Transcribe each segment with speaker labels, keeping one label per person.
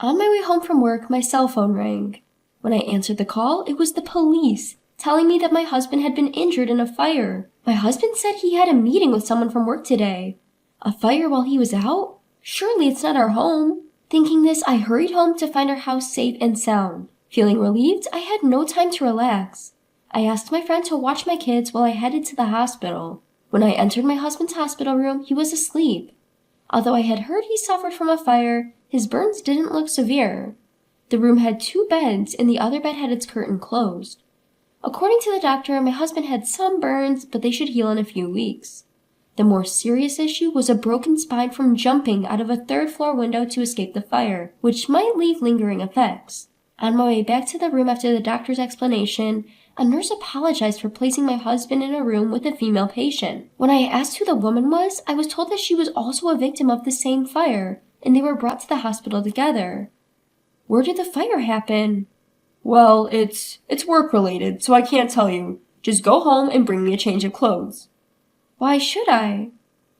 Speaker 1: On my way home from work, my cell phone rang. When I answered the call, it was the police, telling me that my husband had been injured in a fire. My husband said he had a meeting with someone from work today. A fire while he was out? Surely it's not our home. Thinking this, I hurried home to find our house safe and sound. Feeling relieved, I had no time to relax. I asked my friend to watch my kids while I headed to the hospital. When I entered my husband's hospital room, he was asleep. Although I had heard he suffered from a fire, his burns didn't look severe. The room had 2 beds, and the other bed had its curtain closed. According to the doctor, my husband had some burns, but they should heal in a few weeks. The more serious issue was a broken spine from jumping out of a 3rd-floor window to escape the fire, which might leave lingering effects. On my way back to the room after the doctor's explanation, a nurse apologized for placing my husband in a room with a female patient. When I asked who the woman was, I was told that she was also a victim of the same fire, and they were brought to the hospital together. Where did the fire happen?
Speaker 2: Well, it's work-related, so I can't tell you. Just go home and bring me a change of clothes.
Speaker 1: Why should I?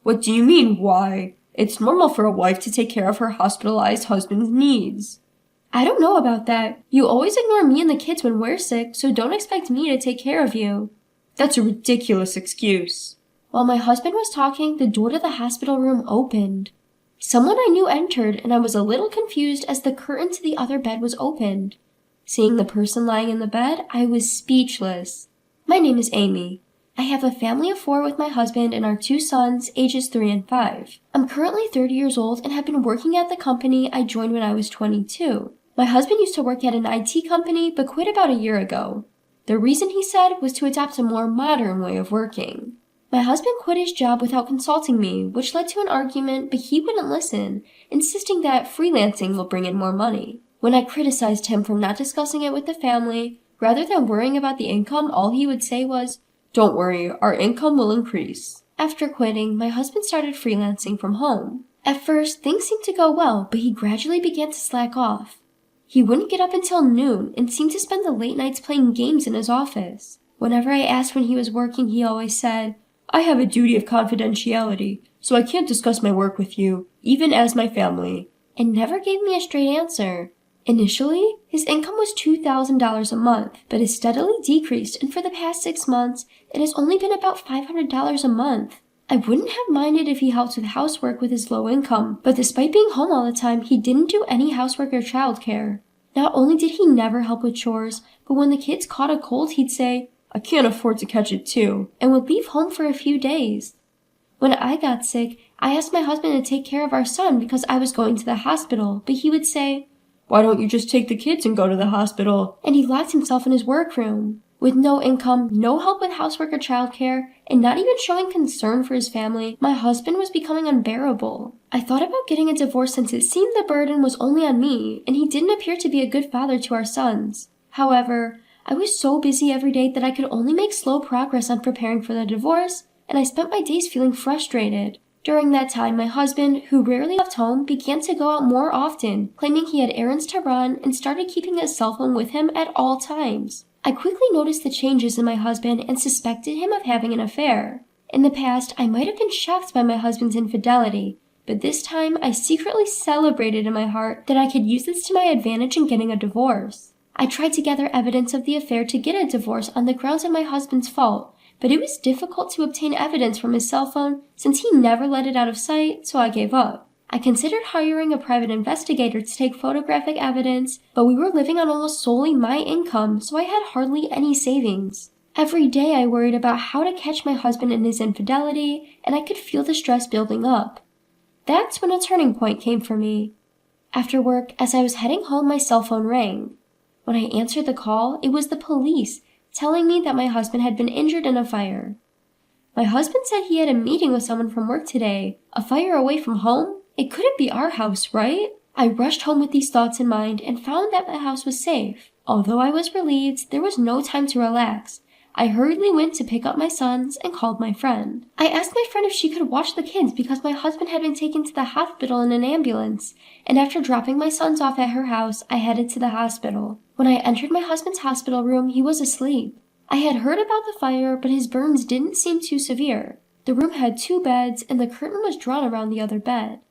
Speaker 2: What do you mean, why? It's normal for a wife to take care of her hospitalized husband's needs.
Speaker 1: I don't know about that. You always ignore me and the kids when we're sick, so don't expect me to take care of you.
Speaker 2: That's a ridiculous excuse.
Speaker 1: While my husband was talking, the door to the hospital room opened. Someone I knew entered, and I was a little confused as the curtain to the other bed was opened. Seeing the person lying in the bed, I was speechless. My name is Amy. I have a family of 4 with my husband and our 2 sons, ages 3 and 5. I'm currently 30 years old and have been working at the company I joined when I was 22. My husband used to work at an IT company but quit about a year ago. The reason, he said, was to adopt a more modern way of working. My husband quit his job without consulting me, which led to an argument, but he wouldn't listen, insisting that freelancing will bring in more money. When I criticized him for not discussing it with the family, rather than worrying about the income, all he would say was, "Don't worry, our income will increase." After quitting, my husband started freelancing from home. At first, things seemed to go well, but he gradually began to slack off. He wouldn't get up until noon and seemed to spend the late nights playing games in his office. Whenever I asked when he was working, he always said, "I have a duty of confidentiality, so I can't discuss my work with you, even as my family," and never gave me a straight answer. Initially, his income was $2,000 a month, but has steadily decreased, and for the past 6 months, it has only been about $500 a month. I wouldn't have minded if he helped with housework with his low income, but despite being home all the time, he didn't do any housework or childcare. Not only did he never help with chores, but when the kids caught a cold, he'd say, "I can't afford to catch it too," and would leave home for a few days. When I got sick, I asked my husband to take care of our son because I was going to the hospital, but he would say,
Speaker 2: "Why don't you just take the kids and go to the hospital?"
Speaker 1: And he locked himself in his workroom. With no income, no help with housework or childcare, and not even showing concern for his family, my husband was becoming unbearable. I thought about getting a divorce since it seemed the burden was only on me, and he didn't appear to be a good father to our sons. However, I was so busy every day that I could only make slow progress on preparing for the divorce, and I spent my days feeling frustrated. During that time, my husband, who rarely left home, began to go out more often, claiming he had errands to run and started keeping his cell phone with him at all times. I quickly noticed the changes in my husband and suspected him of having an affair. In the past, I might have been shocked by my husband's infidelity, but this time I secretly celebrated in my heart that I could use this to my advantage in getting a divorce. I tried to gather evidence of the affair to get a divorce on the grounds of my husband's fault, but it was difficult to obtain evidence from his cell phone since he never let it out of sight, so I gave up. I considered hiring a private investigator to take photographic evidence, but we were living on almost solely my income, so I had hardly any savings. Every day I worried about how to catch my husband in his infidelity, and I could feel the stress building up. That's when a turning point came for me. After work, as I was heading home, my cell phone rang. When I answered the call, it was the police, telling me that my husband had been injured in a fire. My husband said he had a meeting with someone from work today. A fire away from home? It couldn't be our house, right? I rushed home with these thoughts in mind and found that the house was safe. Although I was relieved, there was no time to relax. I hurriedly went to pick up my sons and called my friend. I asked my friend if she could watch the kids because my husband had been taken to the hospital in an ambulance, and after dropping my sons off at her house, I headed to the hospital. When I entered my husband's hospital room, he was asleep. I had heard about the fire, but his burns didn't seem too severe. The room had 2 beds, and the curtain was drawn around the other bed.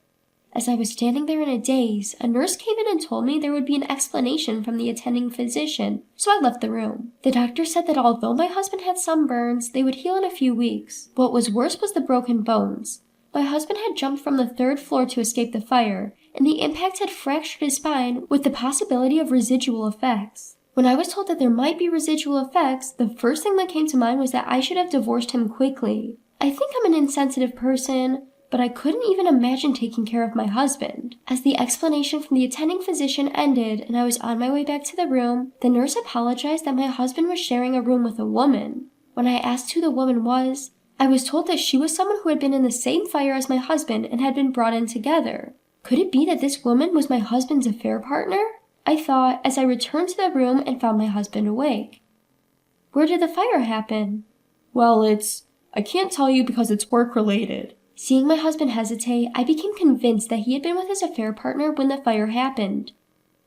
Speaker 1: As I was standing there in a daze, a nurse came in and told me there would be an explanation from the attending physician, so I left the room. The doctor said that although my husband had some burns, they would heal in a few weeks. What was worse was the broken bones. My husband had jumped from the 3rd floor to escape the fire, and the impact had fractured his spine with the possibility of residual effects. When I was told that there might be residual effects, the first thing that came to mind was that I should have divorced him quickly. I think I'm an insensitive person, but I couldn't even imagine taking care of my husband. As the explanation from the attending physician ended and I was on my way back to the room, the nurse apologized that my husband was sharing a room with a woman. When I asked who the woman was, I was told that she was someone who had been in the same fire as my husband and had been brought in together. Could it be that this woman was my husband's affair partner? I thought as I returned to the room and found my husband awake. Where did the fire happen?
Speaker 2: Well, I can't tell you because it's work-related.
Speaker 1: Seeing my husband hesitate, I became convinced that he had been with his affair partner when the fire happened.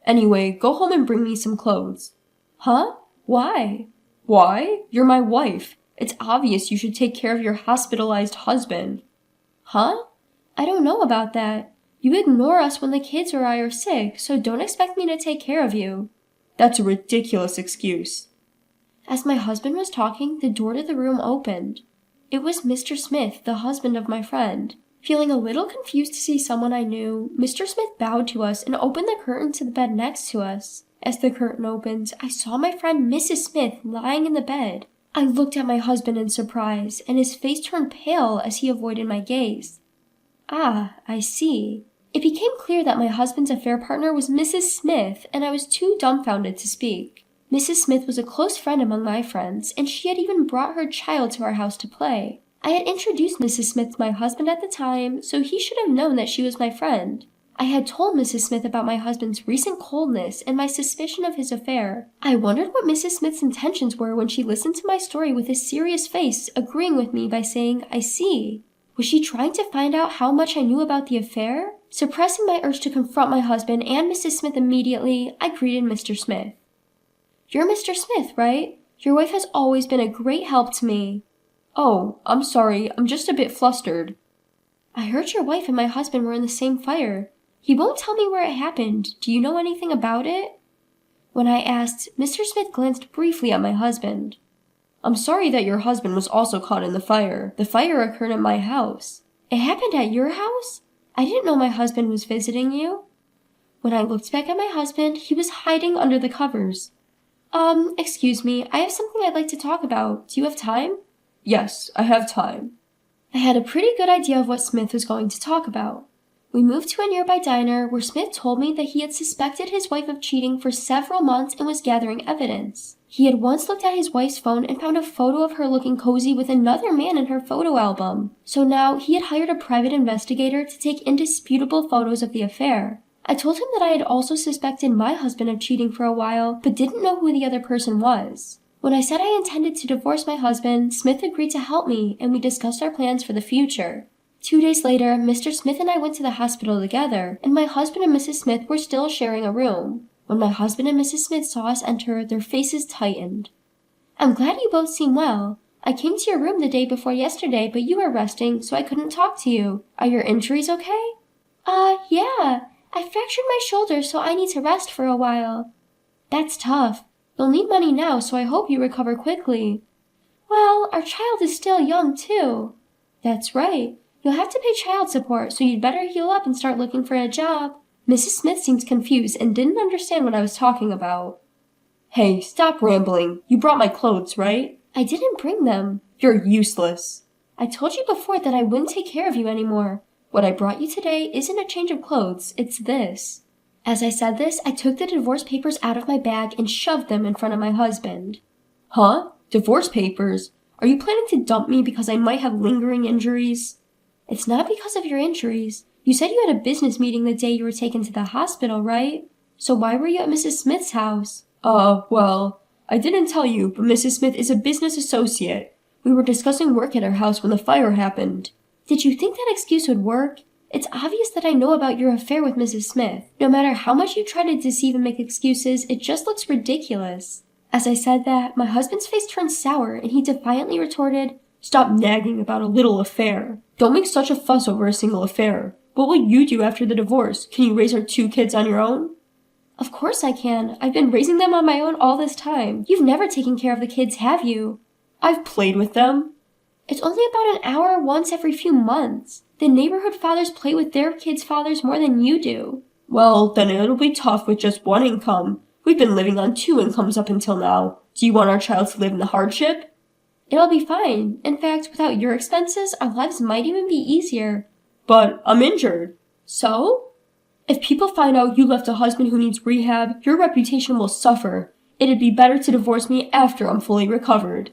Speaker 2: Anyway, go home and bring me some clothes.
Speaker 1: Huh? Why?
Speaker 2: Why? You're my wife. It's obvious you should take care of your hospitalized husband.
Speaker 1: Huh? I don't know about that. You ignore us when the kids or I are sick, so don't expect me to take care of you.
Speaker 2: That's a ridiculous excuse.
Speaker 1: As my husband was talking, the door to the room opened. It was Mr. Smith, the husband of my friend. Feeling a little confused to see someone I knew, Mr. Smith bowed to us and opened the curtain to the bed next to us. As the curtain opened, I saw my friend Mrs. Smith lying in the bed. I looked at my husband in surprise, and his face turned pale as he avoided my gaze. Ah, I see. It became clear that my husband's affair partner was Mrs. Smith, and I was too dumbfounded to speak. Mrs. Smith was a close friend among my friends, and she had even brought her child to our house to play. I had introduced Mrs. Smith to my husband at the time, so he should have known that she was my friend. I had told Mrs. Smith about my husband's recent coldness and my suspicion of his affair. I wondered what Mrs. Smith's intentions were when she listened to my story with a serious face, agreeing with me by saying, "I see." Was she trying to find out how much I knew about the affair? Suppressing my urge to confront my husband and Mrs. Smith immediately, I greeted Mr. Smith. "You're Mr. Smith, right? Your wife has always been a great help to me."
Speaker 2: "Oh, I'm sorry, I'm just a bit flustered."
Speaker 1: "I heard your wife and my husband were in the same fire. He won't tell me where it happened. Do you know anything about it?" When I asked, Mr. Smith glanced briefly at my husband.
Speaker 2: "I'm sorry that your husband was also caught in the fire. The fire occurred at my house."
Speaker 1: "It happened at your house? I didn't know my husband was visiting you." When I looked back at my husband, he was hiding under the covers. Excuse me, I have something I'd like to talk about. Do you have time?"
Speaker 2: "Yes, I have time."
Speaker 1: I had a pretty good idea of what Smith was going to talk about. We moved to a nearby diner where Smith told me that he had suspected his wife of cheating for several months and was gathering evidence. He had once looked at his wife's phone and found a photo of her looking cozy with another man in her photo album. So now he had hired a private investigator to take indisputable photos of the affair. I told him that I had also suspected my husband of cheating for a while, but didn't know who the other person was. When I said I intended to divorce my husband, Smith agreed to help me, and we discussed our plans for the future. 2 days later, Mr. Smith and I went to the hospital together, and my husband and Mrs. Smith were still sharing a room. When my husband and Mrs. Smith saw us enter, their faces tightened. "I'm glad you both seem well. I came to your room the day before yesterday, but you were resting, so I couldn't talk to you. Are your injuries okay?" Yeah. I fractured my shoulder, so I need to rest for a while." "That's tough. You'll need money now, so I hope you recover quickly." "Well, our child is still young, too." "That's right. You'll have to pay child support, so you'd better heal up and start looking for a job." Mrs. Smith seemed confused and didn't understand what I was talking about.
Speaker 2: "Hey, stop rambling. You brought my clothes, right?"
Speaker 1: "I didn't bring them."
Speaker 2: "You're useless."
Speaker 1: "I told you before that I wouldn't take care of you anymore. What I brought you today isn't a change of clothes, it's this." As I said this, I took the divorce papers out of my bag and shoved them in front of my husband.
Speaker 2: "Huh? Divorce papers? Are you planning to dump me because I might have lingering injuries?"
Speaker 1: "It's not because of your injuries. You said you had a business meeting the day you were taken to the hospital, right? So why were you at Mrs. Smith's house?"
Speaker 2: Well, I didn't tell you, but Mrs. Smith is a business associate. We were discussing work at her house when the fire happened."
Speaker 1: "Did you think that excuse would work? It's obvious that I know about your affair with Mrs. Smith. No matter how much you try to deceive and make excuses, it just looks ridiculous." As I said that, my husband's face turned sour and he defiantly retorted,
Speaker 2: "Stop nagging about a little affair. Don't make such a fuss over a single affair. What will you do after the divorce? Can you raise our 2 kids on your own?
Speaker 1: Of course I can. I've been raising them on my own all this time. You've never taken care of the kids, have you?
Speaker 2: I've played with them.
Speaker 1: It's only about an hour once every few months. The neighborhood fathers play with their kids' fathers more than you do.
Speaker 2: Well, then it'll be tough with just one income. We've been living on 2 incomes up until now. Do you want our child to live in the hardship?
Speaker 1: It'll be fine. In fact, without your expenses, our lives might even be easier.
Speaker 2: But I'm injured.
Speaker 1: So?
Speaker 2: If people find out you left a husband who needs rehab, your reputation will suffer. It'd be better to divorce me after I'm fully recovered.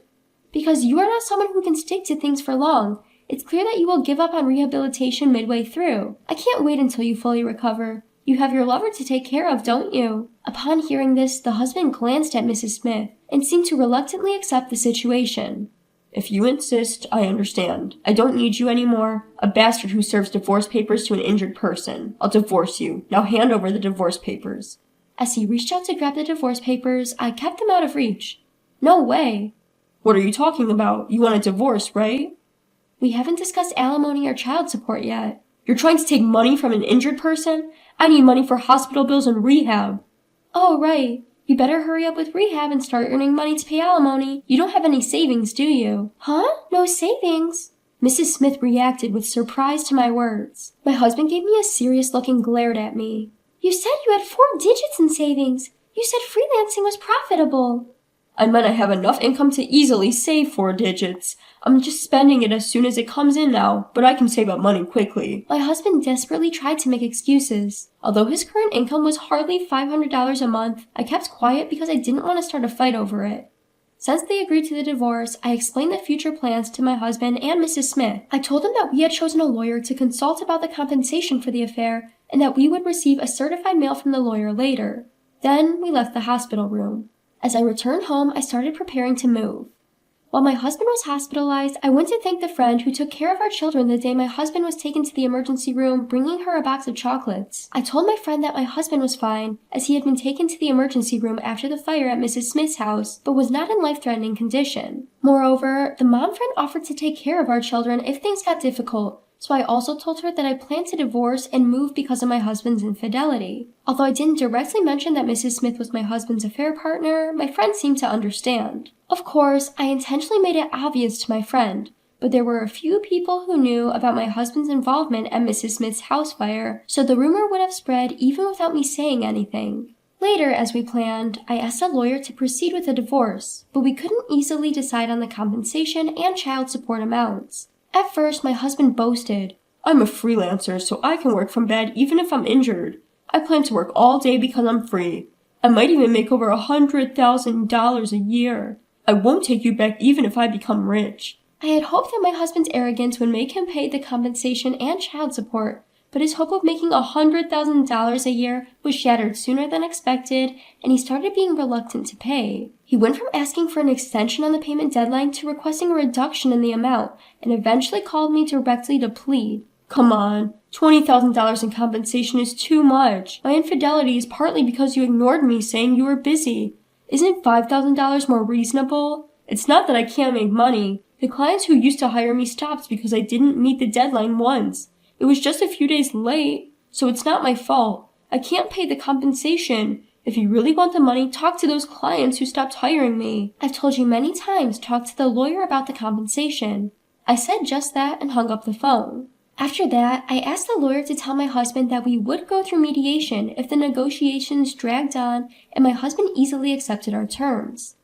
Speaker 1: Because you are not someone who can stick to things for long. It's clear that you will give up on rehabilitation midway through. I can't wait until you fully recover. You have your lover to take care of, don't you? Upon hearing this, the husband glanced at Mrs. Smith and seemed to reluctantly accept the situation.
Speaker 2: If you insist, I understand. I don't need you anymore. A bastard who serves divorce papers to an injured person. I'll divorce you. Now hand over the divorce papers.
Speaker 1: As he reached out to grab the divorce papers, I kept them out of reach. No way.
Speaker 2: What are you talking about? You want a divorce, right?
Speaker 1: We haven't discussed alimony or child support yet.
Speaker 2: You're trying to take money from an injured person? I need money for hospital bills and rehab.
Speaker 1: Oh, right. You better hurry up with rehab and start earning money to pay alimony. You don't have any savings, do you? Huh? No savings? Mrs. Smith reacted with surprise to my words. My husband gave me a serious look and glared at me. You said you had 4 digits in savings. You said freelancing was profitable.
Speaker 2: I meant I have enough income to easily save 4 digits. I'm just spending it as soon as it comes in now, but I can save up money quickly.
Speaker 1: My husband desperately tried to make excuses. Although his current income was hardly $500 a month, I kept quiet because I didn't want to start a fight over it. Since they agreed to the divorce, I explained the future plans to my husband and Mrs. Smith. I told them that we had chosen a lawyer to consult about the compensation for the affair and that we would receive a certified mail from the lawyer later. Then we left the hospital room. As I returned home, I started preparing to move. While my husband was hospitalized, I went to thank the friend who took care of our children the day my husband was taken to the emergency room, bringing her a box of chocolates. I told my friend that my husband was fine, as he had been taken to the emergency room after the fire at Mrs. Smith's house, but was not in life-threatening condition. Moreover, the mom friend offered to take care of our children if things got difficult, so I also told her that I planned to divorce and move because of my husband's infidelity. Although I didn't directly mention that Mrs. Smith was my husband's affair partner, my friend seemed to understand. Of course, I intentionally made it obvious to my friend, but there were a few people who knew about my husband's involvement at Mrs. Smith's house fire, so the rumor would have spread even without me saying anything. Later, as we planned, I asked a lawyer to proceed with a divorce, but we couldn't easily decide on the compensation and child support amounts. At first, my husband boasted,
Speaker 2: I'm a freelancer, so I can work from bed even if I'm injured. I plan to work all day because I'm free. I might even make over $100,000 a year. I won't take you back even if I become rich.
Speaker 1: I had hoped that my husband's arrogance would make him pay the compensation and child support, but his hope of making $100,000 a year was shattered sooner than expected, and he started being reluctant to pay. He went from asking for an extension on the payment deadline to requesting a reduction in the amount, and eventually called me directly to plead.
Speaker 2: Come on, $20,000 in compensation is too much. My infidelity is partly because you ignored me saying you were busy. Isn't $5,000 more reasonable? It's not that I can't make money. The clients who used to hire me stopped because I didn't meet the deadline once. It was just a few days late, so it's not my fault. I can't pay the compensation. If you really want the money, talk to those clients who stopped hiring me.
Speaker 1: I've told you many times, talk to the lawyer about the compensation. I said just that and hung up the phone. After that, I asked the lawyer to tell my husband that we would go through mediation if the negotiations dragged on and my husband easily accepted our terms.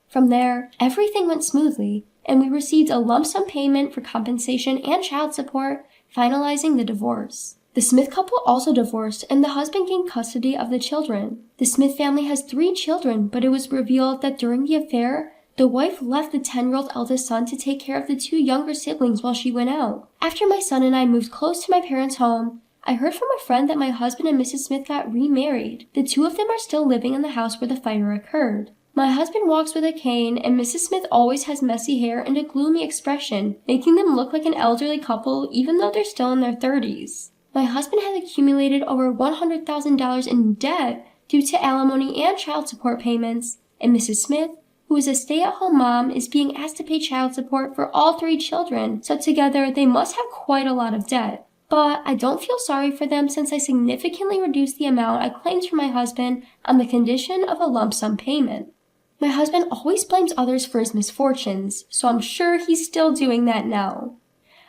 Speaker 1: From there, everything went smoothly, and we received a lump sum payment for compensation and child support, finalizing the divorce. The Smith couple also divorced, and the husband gained custody of the children. The Smith family has 3 children, but it was revealed that during the affair, the wife left the 10-year-old eldest son to take care of the 2 younger siblings while she went out. After my son and I moved close to my parents' home, I heard from a friend that my husband and Mrs. Smith got remarried. The 2 of them are still living in the house where the fire occurred. My husband walks with a cane, and Mrs. Smith always has messy hair and a gloomy expression, making them look like an elderly couple even though they're still in their 30s. My husband has accumulated over $100,000 in debt due to alimony and child support payments, and Mrs. Smith, who is a stay-at-home mom, is being asked to pay child support for all 3 children, so together they must have quite a lot of debt. But I don't feel sorry for them since I significantly reduced the amount I claimed from my husband on the condition of a lump sum payment. My husband always blames others for his misfortunes, so I'm sure he's still doing that now.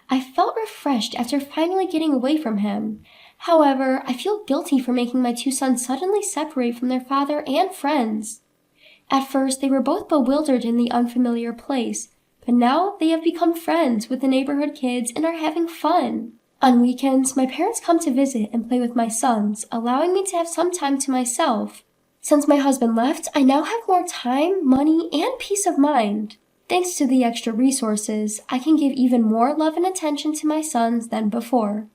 Speaker 1: I felt refreshed after finally getting away from him. However, I feel guilty for making my two sons suddenly separate from their father and friends. At first, they were both bewildered in the unfamiliar place, but now they have become friends with the neighborhood kids and are having fun. On weekends, my parents come to visit and play with my sons, allowing me to have some time to myself. Since my husband left, I now have more time, money, and peace of mind. Thanks to the extra resources, I can give even more love and attention to my sons than before.